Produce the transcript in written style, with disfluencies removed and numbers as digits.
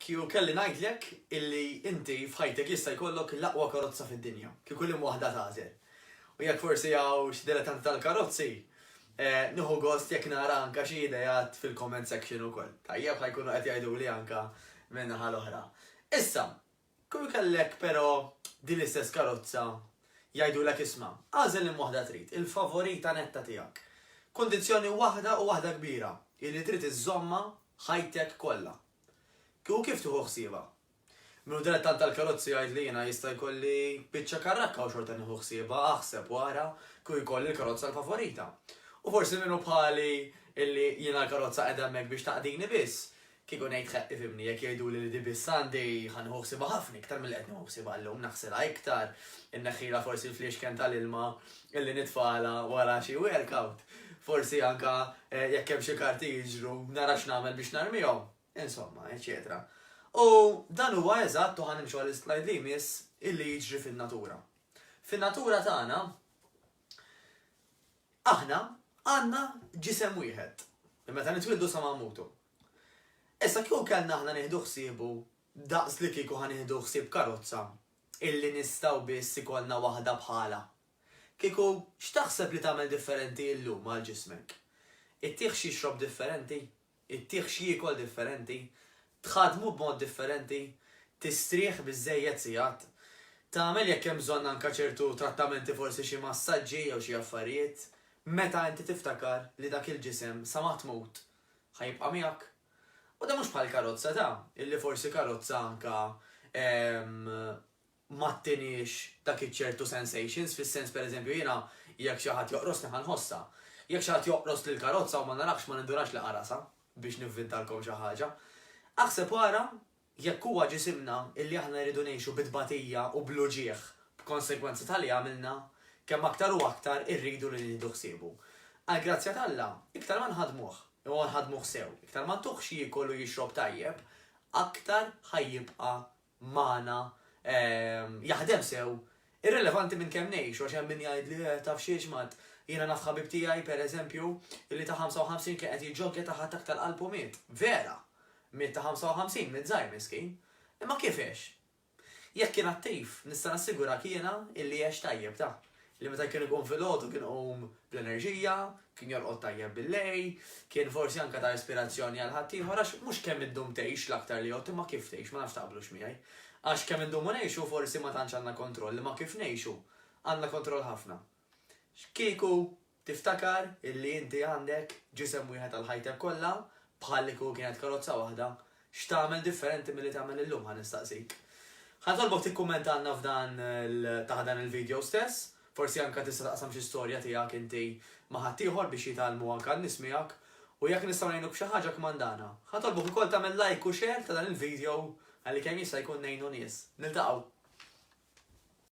kju kelli ngħidlek illi inti f'ħajtek jista' jkollok l-aqwa karozza fid-dinja, kieku li waħda tagħżel. U jekk forsi hawn xi dilettanti tal-karozzi, nieħu gost jekk nara anke xi idejat fil-comment section ukoll. Tajjeb ħajkunu qed jgħiduli anke minn naħa l-oħra. Issa, kieku kellek però din l-istess karozza jgħidulek isma' għażel li waħda trid, il-favorita netta tiegħek. Kondizzjoni waħda u waħda kbira, illi trid iżomma ħajtek kollha. Kieku kif tieħu ħsiebha? Minnu dilettant tal-karozzi jgħid li jiena jista' jkolli biċċa karrakka u xorta nieħu ħsiebha aħseb wara kieku jkolli l-karozza l-favorita. U forsi minnu bħali illi jiena l-karozza qiegħda hemmhekk biex taqdini biss, kieku ngħid ħeqq ifhimni jekk jgħiduli li di biss għandi ħanieħu ħsiebha ħafna iktar milli qed nieħu ħsiebha llum naħsilha iktar, inneħħilha forsi l-fliexken tal-ilma illi nitfagħla wara xi workout. Forsi anke jekk hemm xi karti jiġru nara x'nagħmel biex narmihom. Insomma, eċetera. U dan huwa eżatt u ħanimxu għall-slide li jmiss illi jiġri fin-natura. Fin-natura tagħna aħna għandna ġisem wieħed. Meta nitwildu sa ma nmutu. Issa kieku kellna aħna nieħdu ħsiebu daqs li kieku ħanieħdu ħsieb karozza illi nistgħu biss ikollna waħda bħala. Kieku x'taħseb li tagħmel differenti llum għal ġismek? Ittieħ xi jixrob differenti? Ittieħ xi jiekol differenti? Tħadmu b'mod differenti? Tistrieħ biżżejjed sigħat? Tagħmel jekk hemm bżonn anke ċertu trattamenti forsi xi massaġġi jew xi affarijiet? Meta inti tiftakar li dak il-ġisem sa ma tmut ħajibqa' miegħek? U da mhux bħal karozza ta' illi forsi karozza anke ma tinix dak iċ-ċertu sensations, fis-sens pereżempju jiena jekk xi ħadd joqrosni ħanħossha. Jekk xi ħadd joqros lil karozza u ma narax ma nindurax li qarasa biex nivvintalkom xi ħaġa. Aħseb wara jekk huwa ġisimna illi aħna rridu ngħixu bidbatija u bluġieħ b'konsegwenzi tal-li għamilna kemm aktar u aktar irridu li nieħdu ħsiebu. Għal grazzja tal-Alla, iktar ma nħadmuh, u nħadmuh sew, iktar ma ntuħ xi jkollu jixrob tajjeb, aktar ħajjibqa' magħna jaħdem sew, irrelevanti minn kemm ngħix, għax hemm min jgħid li taf xi ġmad. Jiena naf ħabib tiegħi pereżempju illi ta' 55 kien qed jiġġogja taħt aktar qalbu miet. Vera, miet ta' 55 miet żgħir miskin. Imma kifex? Jekk kien attiv, nista' nassigurak jiena illi għex tajjeb ta' li meta kien ikun fil-għodu kien qum bl-enerġija, kien jorqod tajjeb bil-lej, kien forsi anke ta' ispirazzjoni għal ħaddieħor għax mhux kemm iddum tgħix l-aktar li għod imma kif tgħix, ma nafx taqblux miegħi. Għax kemm indum ngħixu forsi ma tantx għandna kontroll, imma kif ngħixu għandna kontroll ħafna. Kieku tiftakar illi inti għandek ġisem wieħed għal ħajtek kollha bħal li kieku kienet karozza waħda, x'tagħmel differenti milli tagħmel illum ħanistaqsik. Ħantolbok tikkummentanna f'dan taħt dan il-video stess, forsi anke tista' taqsam xi storja tiegħek inti ma' ħadd ieħor biex jitgħallmu anke n-nies miegħek u jekk nistgħu ngħinuk b'xi ħaġa kmandana. Ħantolbok ukoll tagħmel like u share ta' dan il-video għalli kemm jista' jkun ngħinu nies. Niltaqgħu.